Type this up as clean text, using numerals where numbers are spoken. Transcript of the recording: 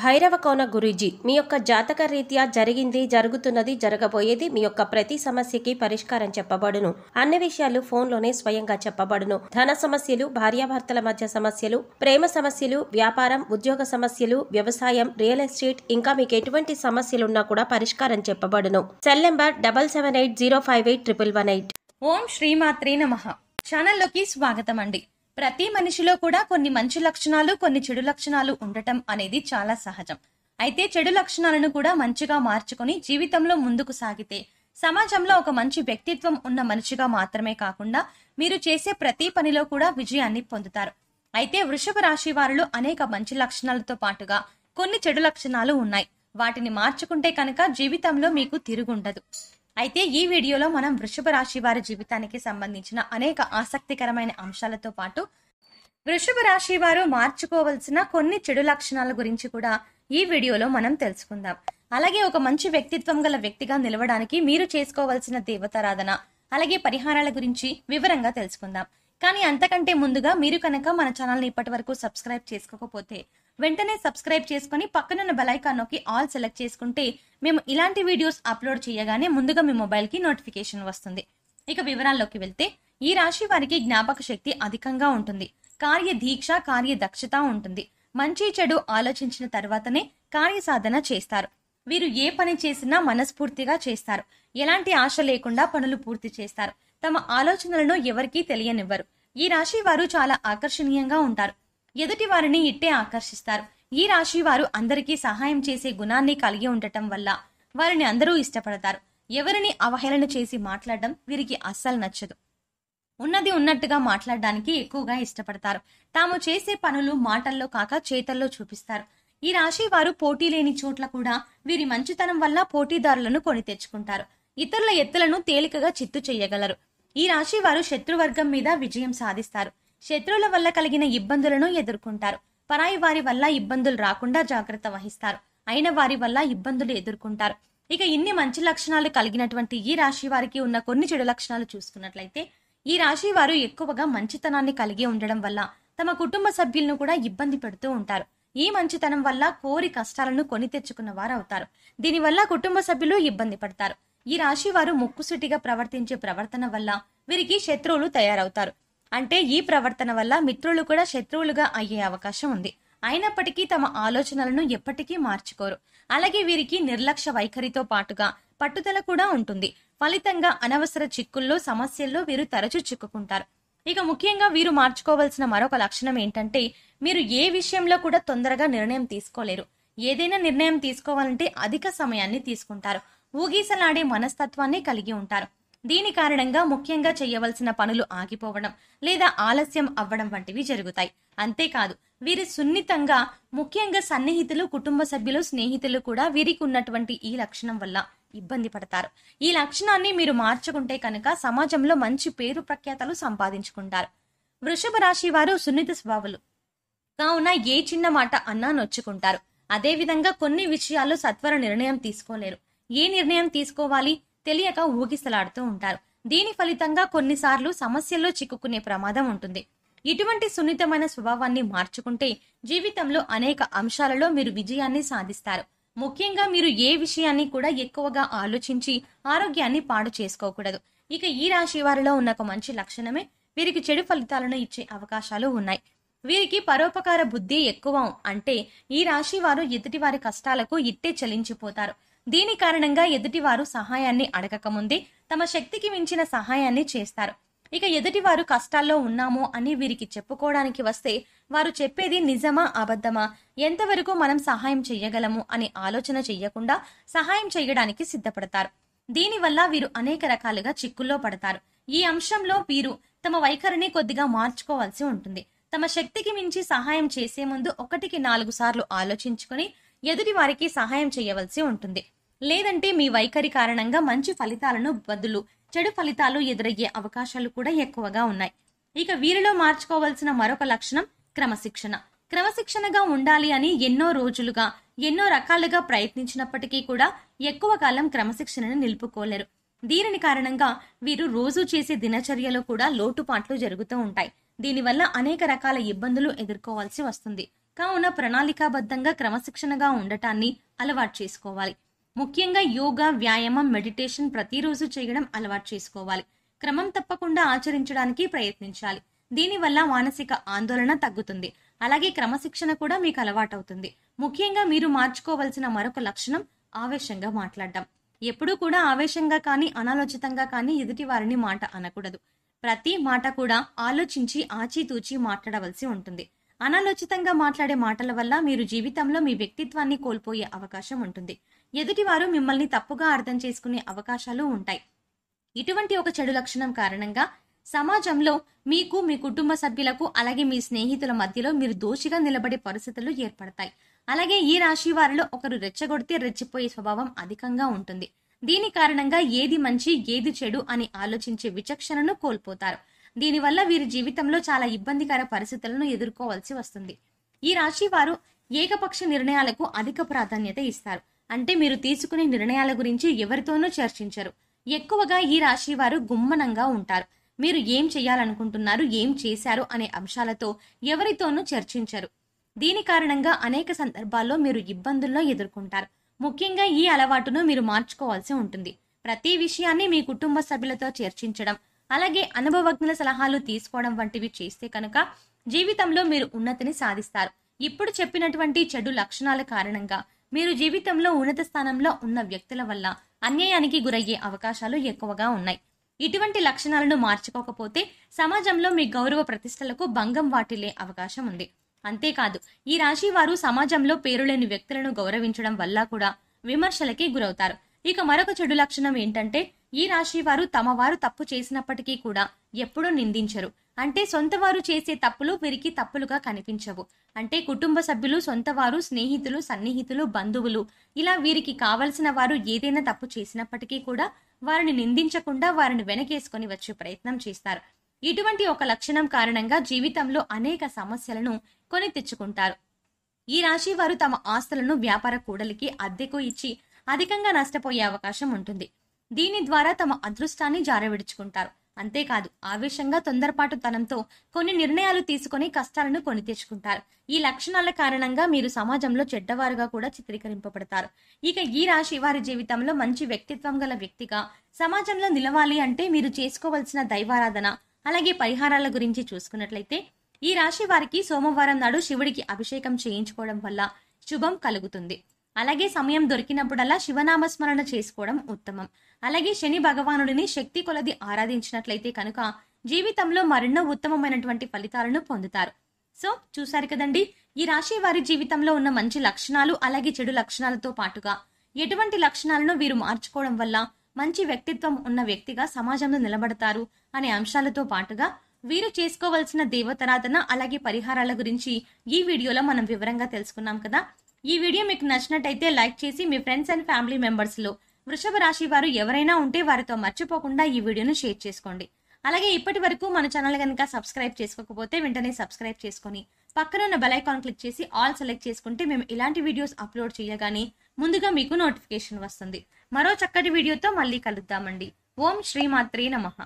భైరవ కోన గురూజీ, మీ యొక్క జాతక రీత్యా జరిగింది, జరుగుతున్నది, జరగబోయేది, మీ యొక్క ప్రతి సమస్యకి పరిష్కారం చెప్పబడును. అన్ని విషయాలు ఫోన్లోనే స్వయంగా చెప్పబడును. ధన సమస్యలు, భార్యాభర్తల మధ్య సమస్యలు, ప్రేమ సమస్యలు, వ్యాపారం, ఉద్యోగ సమస్యలు, వ్యవసాయం, రియల్ ఎస్టేట్, ఇంకా మీకు ఎటువంటి సమస్యలున్నా కూడా పరిష్కారం చెప్పబడును. Cell number 7780581118. ఓం శ్రీమాత్రే నమః. ఛానల్లోకి స్వాగతం అండి. ప్రతి మనిషిలో కూడా కొన్ని మంచి లక్షణాలు, కొన్ని చెడు లక్షణాలు ఉండటం అనేది చాలా సహజం. అయితే చెడు లక్షణాలను కూడా మంచిగా మార్చుకొని జీవితంలో ముందుకు సాగితే సమాజంలో ఒక మంచి వ్యక్తిత్వం ఉన్న మనిషిగా మాత్రమే కాకుండా మీరు చేసే ప్రతి పనిలో కూడా విజయాన్ని పొందుతారు. అయితే వృషభ రాశి వారిలో అనేక మంచి లక్షణాలతో పాటుగా కొన్ని చెడు లక్షణాలు ఉన్నాయి. వాటిని మార్చుకుంటే కనుక జీవితంలో మీకు తిరుగుండదు. అయితే ఈ వీడియోలో మనం వృషభ రాశి వారి జీవితానికి సంబంధించిన అనేక ఆసక్తికరమైన అంశాలతో పాటు వృషభ రాశి వారు మార్చుకోవాల్సిన కొన్ని చెడు లక్షణాల గురించి కూడా ఈ వీడియోలో మనం తెలుసుకుందాం. అలాగే ఒక మంచి వ్యక్తిత్వం గల వ్యక్తిగా నిలవడానికి మీరు చేసుకోవాల్సిన దేవతారాధన, అలాగే పరిహారాల గురించి వివరంగా తెలుసుకుందాం. కానీ అంతకంటే ముందుగా మీరు కనుక మన ఛానల్ని ఇప్పటి వరకు సబ్స్క్రైబ్ చేసుకోకపోతే వెంటనే సబ్స్క్రైబ్ చేసుకుని పక్కనున్న బెల్ ఐకాన్ నొక్కి ఆల్ సెలెక్ట్ చేసుకుంటే మేము ఇలాంటి వీడియోస్ అప్లోడ్ చేయగానే ముందుగా మీ మొబైల్కి నోటిఫికేషన్ వస్తుంది. ఇక వివరాల్లోకి వెళ్తే ఈ రాశి వారికి జ్ఞాపక శక్తి అధికంగా ఉంటుంది. కార్య దీక్ష, కార్య దక్షత ఉంటుంది. మంచి చెడు ఆలోచించిన తర్వాతనే కార్యసాధన చేస్తారు. వీరు ఏ పని చేసినా మనస్ఫూర్తిగా చేస్తారు. ఎలాంటి ఆశ లేకుండా పనులు పూర్తి చేస్తారు. తమ ఆలోచనలను ఎవరికీ తెలియనివ్వరు. ఈ రాశి వారు చాలా ఆకర్షణీయంగా ఉంటారు. ఎదుటి వారిని ఇట్టే ఆకర్షిస్తారు. ఈ రాశి వారు అందరికీ సహాయం చేసే గుణాన్ని కలిగి ఉండటం వల్ల వారిని అందరూ ఇష్టపడతారు. ఎవరిని అవహేళన చేసి మాట్లాడడం వీరికి అస్సలు నచ్చదు. ఉన్నది ఉన్నట్టుగా మాట్లాడడానికి ఎక్కువగా ఇష్టపడతారు. తాము చేసే పనులు మాటల్లో కాక చేతల్లో చూపిస్తారు. ఈ రాశి వారు పోటీ లేని చోట్ల కూడా వీరి మంచితనం వల్ల పోటీదారులను కొని తెచ్చుకుంటారు. ఇతరుల ఎత్తులను తేలికగా చిత్తు చేయగలరు. ఈ రాశి వారు శత్రువర్గం మీద విజయం సాధిస్తారు. శత్రువుల వల్ల కలిగిన ఇబ్బందులను ఎదుర్కొంటారు. పరాయి వారి వల్ల ఇబ్బందులు రాకుండా జాగ్రత్త వహిస్తారు. అయిన వారి వల్ల ఇబ్బందులు ఎదుర్కొంటారు. ఇక ఇన్ని మంచి లక్షణాలు కలిగినటువంటి ఈ రాశి వారికి ఉన్న కొన్ని చెడు లక్షణాలు చూసుకున్నట్లయితే ఈ రాశి వారు ఎక్కువగా మంచితనాన్ని కలిగి ఉండడం వల్ల తమ కుటుంబ సభ్యులను కూడా ఇబ్బంది పెడుతూ ఉంటారు. ఈ మంచితనం వల్ల కోరి కష్టాలను కొని తెచ్చుకున్న వారు అవుతారు. దీనివల్ల కుటుంబ సభ్యులు ఇబ్బంది పడతారు. ఈ రాశి వారు ముక్కుసూటిగా ప్రవర్తించే ప్రవర్తన వల్ల వీరికి శత్రువులు తయారవుతారు. అంటే ఈ ప్రవర్తన వల్ల మిత్రులు కూడా శత్రువులుగా అయ్యే అవకాశం ఉంది. అయినప్పటికీ తమ ఆలోచనలను ఎప్పటికీ మార్చుకోరు. అలాగే వీరికి నిర్లక్ష్య వైఖరితో పాటుగా పట్టుదల కూడా ఉంటుంది. ఫలితంగా అనవసర చిక్కుల్లో, సమస్యల్లో వీరు తరచూ చిక్కుకుంటారు. ఇక ముఖ్యంగా వీరు మార్చుకోవాల్సిన మరొక లక్షణం ఏంటంటే మీరు ఏ విషయంలో కూడా తొందరగా నిర్ణయం తీసుకోలేరు. ఏదైనా నిర్ణయం తీసుకోవాలంటే అధిక సమయాన్ని తీసుకుంటారు. ఊగిసలాడే మనస్తత్వాన్ని కలిగి ఉంటారు. దీని కారణంగా ముఖ్యంగా చేయవలసిన పనులు ఆగిపోవడం లేదా ఆలస్యం అవ్వడం వంటివి జరుగుతాయి. అంతేకాదు వీరి సున్నితంగా, ముఖ్యంగా సన్నిహితులు, కుటుంబ సభ్యులు, స్నేహితులు కూడా వీరికి ఉన్నటువంటి ఈ లక్షణం వల్ల ఇబ్బంది పడతారు. ఈ లక్షణాన్ని మీరు మార్చుకుంటే కనుక సమాజంలో మంచి పేరు ప్రఖ్యాతలు సంపాదించుకుంటారు. వృషభ రాశి వారు సున్నిత స్వభావులు కావున ఏ చిన్న మాట అన్నా నొచ్చుకుంటారు. అదేవిధంగా కొన్ని విషయాల్లో సత్వర నిర్ణయం తీసుకోలేరు. ఏ నిర్ణయం తీసుకోవాలి తెలియక ఊగిసలాడుతూ ఉంటారు. దీని ఫలితంగా కొన్నిసార్లు సమస్యల్లో చిక్కుకునే ప్రమాదం ఉంటుంది. ఇటువంటి సున్నితమైన స్వభావాన్ని మార్చుకుంటే జీవితంలో అనేక అంశాలలో మీరు విజయాన్ని సాధిస్తారు. ముఖ్యంగా మీరు ఏ విషయాన్ని కూడా ఎక్కువగా ఆలోచించి ఆరోగ్యాన్ని పాడు చేసుకోకూడదు. ఇక ఈ రాశి వారిలో ఉన్న ఒక మంచి లక్షణమే వీరికి చెడు ఫలితాలను ఇచ్చే అవకాశాలు ఉన్నాయి. వీరికి పరోపకార బుద్ధి ఎక్కువ. అంటే ఈ రాశి వారు ఎదుటివారి కష్టాలకు ఇట్టే చలించిపోతారు. దీని కారణంగా ఎదుటివారు సహాయాన్ని అడగకముందే తమ శక్తికి మించిన సహాయాన్ని చేస్తారు. ఇక ఎదుటివారు కష్టాల్లో ఉన్నాము అని వీరికి చెప్పుకోవడానికి వస్తే వారు చెప్పేది నిజమా అబద్ధమా, ఎంతవరకు మనం సహాయం చెయ్యగలము అని ఆలోచన చెయ్యకుండా సహాయం చేయడానికి సిద్ధపడతారు. దీనివల్ల వీరు అనేక రకాలుగా చిక్కుల్లో పడతారు. ఈ అంశంలో వీరు తమ వైఖరిని కొద్దిగా మార్చుకోవాల్సి ఉంటుంది. తమ శక్తికి మించి సహాయం చేసే ముందు 1కి 4 సార్లు ఆలోచించుకుని ఎదుటి వారికి సహాయం చేయవలసి ఉంటుంది. లేదంటే మీ వైఖరి కారణంగా మంచి ఫలితాలను బదులు చెడు ఫలితాలు ఎదురయ్యే అవకాశాలు కూడా ఎక్కువగా ఉన్నాయి. ఇక వీరిలో మార్చుకోవాల్సిన మరొక లక్షణం క్రమశిక్షణ. క్రమశిక్షణగా ఉండాలి అని ఎన్నో రోజులుగా, ఎన్నో రకాలుగా ప్రయత్నించినప్పటికీ కూడా ఎక్కువ కాలం క్రమశిక్షణను నిలుపుకోలేరు. దీని కారణంగా వీరు రోజు చేసే దినచర్యలో కూడా లోటుపాట్లు జరుగుతూ ఉంటాయి. దీనివల్ల అనేక రకాల ఇబ్బందులు ఎదుర్కోవాల్సి వస్తుంది. కావున ప్రణాళికాబద్ధంగా క్రమశిక్షణగా ఉండటాన్ని అలవాటు చేసుకోవాలి. ముఖ్యంగా యోగా, వ్యాయామం, మెడిటేషన్ ప్రతిరోజు చేయడం అలవాటు చేసుకోవాలి. క్రమం తప్పకుండా ఆచరించడానికి ప్రయత్నించాలి. దీనివల్ల మానసిక ఆందోళన తగ్గుతుంది. అలాగే క్రమశిక్షణ కూడా మీకు అలవాటవుతుంది. ముఖ్యంగా మీరు మార్చుకోవాల్సిన మరొక లక్షణం ఆవేశంగా మాట్లాడడం. ఎప్పుడూ కూడా ఆవేశంగా కానీ అనాలోచితంగా కానీ ఎదుటి వారిని మాట అనకూడదు. ప్రతి మాట కూడా ఆలోచించి ఆచితూచి మాట్లాడవలసి ఉంటుంది. అనాలోచితంగా మాట్లాడే మాటల వల్ల మీరు జీవితంలో మీ వ్యక్తిత్వాన్ని కోల్పోయే అవకాశం ఉంటుంది. ఎదుటివారు మిమ్మల్ని తప్పుగా అర్థం చేసుకునే అవకాశాలు ఉంటాయి. ఇటువంటి ఒక చెడు లక్షణం కారణంగా సమాజంలో మీకు, మీ కుటుంబ సభ్యులకు, అలాగే మీ స్నేహితుల మధ్యలో మీరు దోషిగా నిలబడే పరిస్థితులు ఏర్పడతాయి. అలాగే ఈ రాశి వారిలో ఒకరు రెచ్చగొడితే రెచ్చిపోయే స్వభావం అధికంగా ఉంటుంది. దీని కారణంగా ఏది మంచి, ఏది చెడు అని ఆలోచించే విచక్షణను కోల్పోతారు. దీనివల్ల వీరి జీవితంలో చాలా ఇబ్బందికర పరిస్థితులను ఎదుర్కోవాల్సి వస్తుంది. ఈ రాశి వారు ఏకపక్ష నిర్ణయాలకు అధిక ప్రాధాన్యత ఇస్తారు. అంటే మీరు తీసుకునే నిర్ణయాల గురించి ఎవరితోనూ చర్చించరు. ఎక్కువగా ఈ రాశి వారు గుమ్మనంగా ఉంటారు. మీరు ఏం చేయాలనుకుంటున్నారు, ఏం చేశారు అనే అంశాలతో ఎవరితోనూ చర్చించరు. దీని కారణంగా అనేక సందర్భాల్లో మీరు ఇబ్బందుల్లో ఎదుర్కొంటారు. ముఖ్యంగా ఈ అలవాటును మీరు మార్చుకోవాల్సి ఉంటుంది. ప్రతి విషయాన్ని మీ కుటుంబ సభ్యులతో చర్చించడం, అలాగే అనుభవజ్ఞుల సలహాలు తీసుకోవడం వంటివి చేస్తే కనుక జీవితంలో మీరు ఉన్నతిని సాధిస్తారు. ఇప్పుడు చెప్పినటువంటి చెడు లక్షణాల కారణంగా మీరు జీవితంలో ఉన్నత స్థానంలో ఉన్న వ్యక్తుల వల్ల అన్యాయానికి గురయ్యే అవకాశాలు ఎక్కువగా ఉన్నాయి. ఇటువంటి లక్షణాలను మార్చుకోకపోతే సమాజంలో మీ గౌరవ ప్రతిష్టలకు భంగం వాటిల్లే అవకాశం ఉంది. అంతేకాదు, ఈ రాశి వారు సమాజంలో పేరులేని వ్యక్తులను గౌరవించడం వల్ల కూడా విమర్శలకి గురవుతారు. ఇక మరొక చెడు లక్షణం ఏంటంటే, ఈ రాశి వారు తమ వారు తప్పు చేసినప్పటికీ కూడా ఎప్పుడూ నిందించరు. అంటే సొంత వారు చేసే తప్పులు వీరికి తప్పులుగా కనిపించవు. అంటే కుటుంబ సభ్యులు, సొంత వారు, స్నేహితులు, సన్నిహితులు, బంధువులు ఇలా వీరికి కావలసిన వారు ఏదైనా తప్పు చేసినప్పటికీ కూడా వారిని నిందించకుండా వారిని వెనకేసుకొని వచ్చే ప్రయత్నం చేస్తారు. ఇటువంటి ఒక లక్షణం కారణంగా జీవితంలో అనేక సమస్యలను కొని తెచ్చుకుంటారు. ఈ రాశి వారు తమ ఆస్తులను వ్యాపార కూడలికి అద్దెకు ఇచ్చి అధికంగా నష్టపోయే అవకాశం ఉంటుంది. దీని ద్వారా తమ అదృష్టాన్ని జారవిడుచుకుంటారు. అంతేకాదు, ఆవేశంగా తొందరపాటుతనంతో కొన్ని నిర్ణయాలు తీసుకొని కష్టాలను కొని తెచ్చుకుంటారు. ఈ లక్షణాల కారణంగా మీరు సమాజంలో చెడ్డవారుగా కూడా చిత్రీకరింపబడతారు. ఇక ఈ రాశి వారి జీవితంలో మంచి వ్యక్తిత్వం గల వ్యక్తిగా సమాజంలో నిలవాలి అంటే మీరు చేసుకోవాల్సిన దైవారాధన, అలాగే పరిహారాల గురించి చూసుకున్నట్లయితే ఈ రాశి వారికి సోమవారం నాడు శివుడికి అభిషేకం చేయించుకోవడం వల్ల శుభం కలుగుతుంది. అలాగే సమయం దొరికినప్పుడల్లా శివనామస్మరణ చేసుకోవడం ఉత్తమం. అలాగే శని భగవానుడిని శక్తి కొలది ఆరాధించినట్లయితే కనుక జీవితంలో మరెన్నో ఉత్తమమైనటువంటి ఫలితాలను పొందుతారు. సో చూసారు కదండి, ఈ రాశి వారి జీవితంలో ఉన్న మంచి లక్షణాలు, అలాగే చెడు లక్షణాలతో పాటుగా ఎటువంటి లక్షణాలను వీరు మార్చుకోవడం వల్ల మంచి వ్యక్తిత్వం ఉన్న వ్యక్తిగా సమాజంలో నిలబడతారు అనే అంశాలతో పాటుగా వీరు చేసుకోవాల్సిన దేవతారాధన, అలాగే పరిహారాల గురించి ఈ వీడియోలో మనం వివరంగా తెలుసుకున్నాం కదా. ఈ వీడియో మీకు నచ్చినట్టయితే లైక్ చేసి మీ ఫ్రెండ్స్ అండ్ ఫ్యామిలీ మెంబర్స్ లో వృషభ రాశి వారు ఎవరైనా ఉంటే వారితో మర్చిపోకుండా ఈ వీడియోను షేర్ చేసుకోండి. అలాగే ఇప్పటి వరకు మన ఛానల్ కనుక సబ్స్క్రైబ్ చేసుకోకపోతే వెంటనే సబ్స్క్రైబ్ చేసుకొని పక్కన ఉన్న బెల్ ఐకాన్ క్లిక్ చేసి ఆల్ సెలెక్ట్ చేసుకుంటే మేము ఇలాంటి వీడియోస్ అప్లోడ్ చేయగానే ముందుగా మీకు నోటిఫికేషన్ వస్తుంది. మరో చక్కటి వీడియోతో మళ్ళీ కలుద్దామండి. ఓం శ్రీమాత్రే నమః.